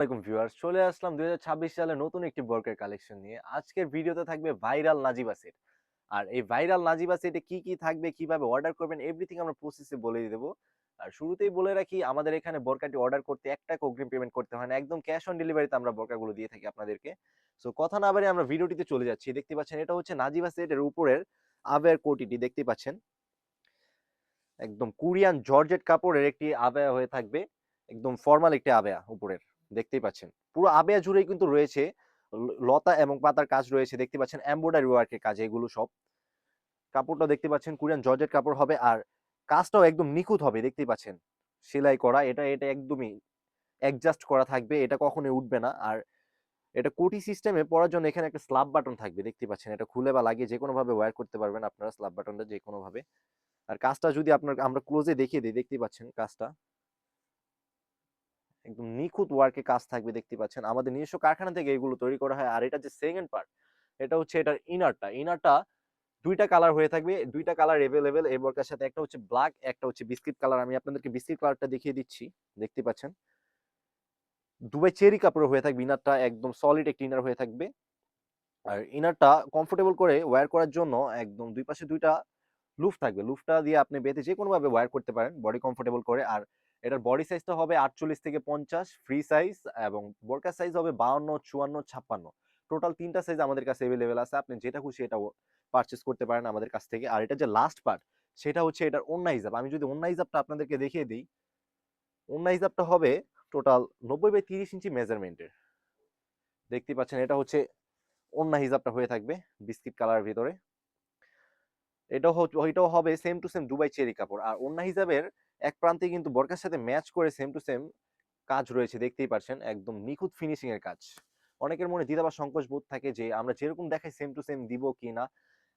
আসসালামাইকুম ভিউয়ার্স, চলে আসলাম 2026 সালে নতুন একটি বোরকার কালেকশন নিয়ে। আজকের ভিডিওতে থাকবে ভাইরাল নাজিবা সেট। আর এই ভাইরাল নাজিবা সেটে কি কি থাকবে, কিভাবে অর্ডার করবেন, এভরিথিং আমরা প্রসেসে বলে দেব। আর শুরুতেই বলে রাখি, আমাদের এখানে বোরকাটি অর্ডার করতে ১ টাকা অগ্রিম পেমেন্ট করতে হয় না। একদম ক্যাশ অন ডেলিভারিতে আমরা বোরকাগুলো দিয়ে থাকি আপনাদেরকে। সো কথা না বাড়িয়ে আমরা ভিডিওটিতে চলে যাচ্ছি। দেখতে পাচ্ছেন, এটা হচ্ছে নাজিবা সেটের উপরের আবেয়ার কোটিটি দেখতে পাচ্ছেন। একদম কোরিয়ান জর্জেট কাপড়ের একটি আবেয়া হয়ে থাকবে। একদম ফরমাল একটি আবেয়া উপরের। দেখতেই পাচ্ছেন। পুরো আবেয়া জুড়েই কিন্তু রয়েছে লতা এবং পাতার কাজ রয়েছে। দেখতে পাচ্ছেন এমব্রয়ডারি ওয়ার্কের কাজ এগুলো সব। কাপড়টা দেখতে পাচ্ছেন কোরিয়ান জর্জেট কাপড় হবে আর কাজটাও একদম নিখুঁত হবে দেখতেই পাচ্ছেন। সেলাই করা এটা একদমই অ্যাডজাস্ট করা থাকবে। এটা কখনোই উঠবে না। আর এটা কোটি সিস্টেমে পরার জন্য এখানে একটা স্ল্যাব বাটন থাকবে। দেখতেই পাচ্ছেন। এটা খুলে বা লাগিয়ে যেকোনোভাবে ওয়্যার করতে পারবেন আপনারা স্ল্যাব বাটনটা যেকোনোভাবে। আর কাজটা যদি আমরা ক্লোজে দেখিয়ে দেই, দেখতেই পাচ্ছেন কাজটা। একদম নিখুঁত ওয়ার্কে কাজ থাকবে দেখতে পাচ্ছেন। আমাদের নিজস্ব কারখানা থেকে এগুলো তৈরি করা হয়। আর এটা যে সেকেন্ড পার্ট, এটা হচ্ছে এটার ইনারটা। ইনারটা ২ টা কালার হয়ে থাকবে। ২ টা কালার এভেইলেবল এই বোরকার সাথে। একটা হচ্ছে ব্ল্যাক, একটা হচ্ছে বিস্কিট কালার। আমি আপনাদেরকে বিস্কিট কালারটা দেখিয়ে দিচ্ছি। দেখতে পাচ্ছেন। দুবাই চেরি কাপড়ের হয়ে থাকবে ইনারটা। একদম সলিড একটা ইনার হয়ে থাকবে। আর ইনারটা কমফোর্টেবল করে ওয়্যার করার জন্য একদম ২ পাশে ২ টা লুফ থাকবে। লুফটা দিয়ে আপনি বেঁধে যেকোনোভাবে ওয়্যার করতে পারেন বডি কমফোর্টেবল করে। আর এটার বডি সাইজটা হবে ৪৮ থেকে ৫০ ফ্রি সাইজ এবং বোরকা সাইজ হবে ৫২, ৫৪, ৫৬। টোটাল ৩ টা সাইজ আমাদের কাছে এভেইলেবল আছে। আপনি যেটা খুশি এটা পারচেজ করতে পারেন আমাদের কাছ থেকে। আর এটা যে লাস্ট পার্ট, সেটা হচ্ছে এটার ওড়না হিজাব। আমি যদি ওড়না হিজাবটা আপনাদেরকে দেখিয়ে দেই, ওড়না হিজাবটা হবে টোটাল ৯০ বাই ৩০ ইঞ্চি মেজারমেন্টের। দেখতেই পাচ্ছেন, এটা হচ্ছে ওড়না হিজাবটা হয়ে থাকবে বিস্কিট কালারের ভিতরে। ওইটাও হবে same to same Dubai cherry কাপড়। আর ওড়না হিজাবের এক প্রান্তে কিন্তু বোরকার সাথে ম্যাচ করে সেম টু সেম কাজ রয়েছে দেখতেই পাচ্ছেন। একদম নিখুঁত ফিনিশিং এর কাজ। অনেকের মনে দ্বিধা বা সংকোচ বোধ থাকে যে আমরা যেরকম দেখাই সেম টু সেম দিব কিনা।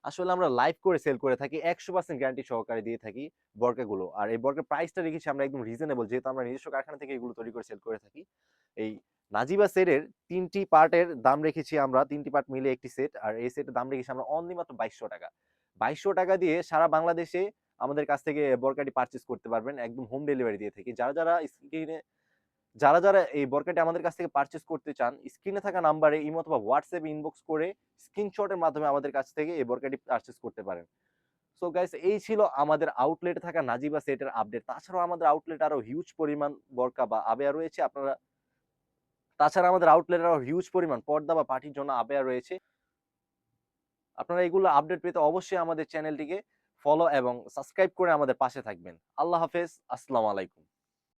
আসলে আমরা লাইভ করে সেল করে থাকি। ১০০% গ্যারান্টি সহকারে দিয়ে থাকি বোরকাগুলো। আর এই বোরকার প্রাইসটা রেখেছি আমরা একদম রিজনেবল, যেহেতু আমরা নিজস্ব কারখানা থেকে এগুলো তৈরি করে সেল করে থাকি। এই নাজিবা সেটের ৩ টি পার্টের দাম রেখেছি আমরা। ৩ টি পার্ট মিলে একটি সেট। আর এই সেটের দাম রেখেছি আমরা অনলি মাত্র ২২০০ টাকা। ২২০০ টাকা দিয়ে সারা বাংলাদেশে আমাদের কাছ থেকে বোরকাটি পারচেজ করতে পারবেন। একদম হোম ডেলিভারি দিয়ে থাকি। যারা এই বোরকাটি আমাদের কাছ থেকে পারচেজ করতে চান, স্ক্রিনে থাকা নাম্বারে ইমো অথবা হোয়াটসঅ্যাপে ইনবক্স করে স্ক্রিনশটের মাধ্যমে আমাদের কাছ থেকে এই বোরকাটি পারচেজ করতে পারেন। সো গাইস, এই ছিল আমাদের আউটলেটে থাকা নাজিবা সেটের আপডেট। তাছাড়াও আমাদের আউটলেটে আরো হিউজ পরিমাণ বোরকা বা আবেয়া রয়েছে। তাছাড়া আমাদের আউটলেটে আরো হিউজ পরিমাণ পর্দা বা পার্টির জন্য আবেয়া রয়েছে। আপনারা এগুলো আপডেট পেতে অবশ্যই আমাদের চ্যানেলটিকে ফলো এবং সাবস্ক্রাইব করে আমাদের পাশে থাকবেন। আল্লাহ হাফেজ। আসসালামু আলাইকুম।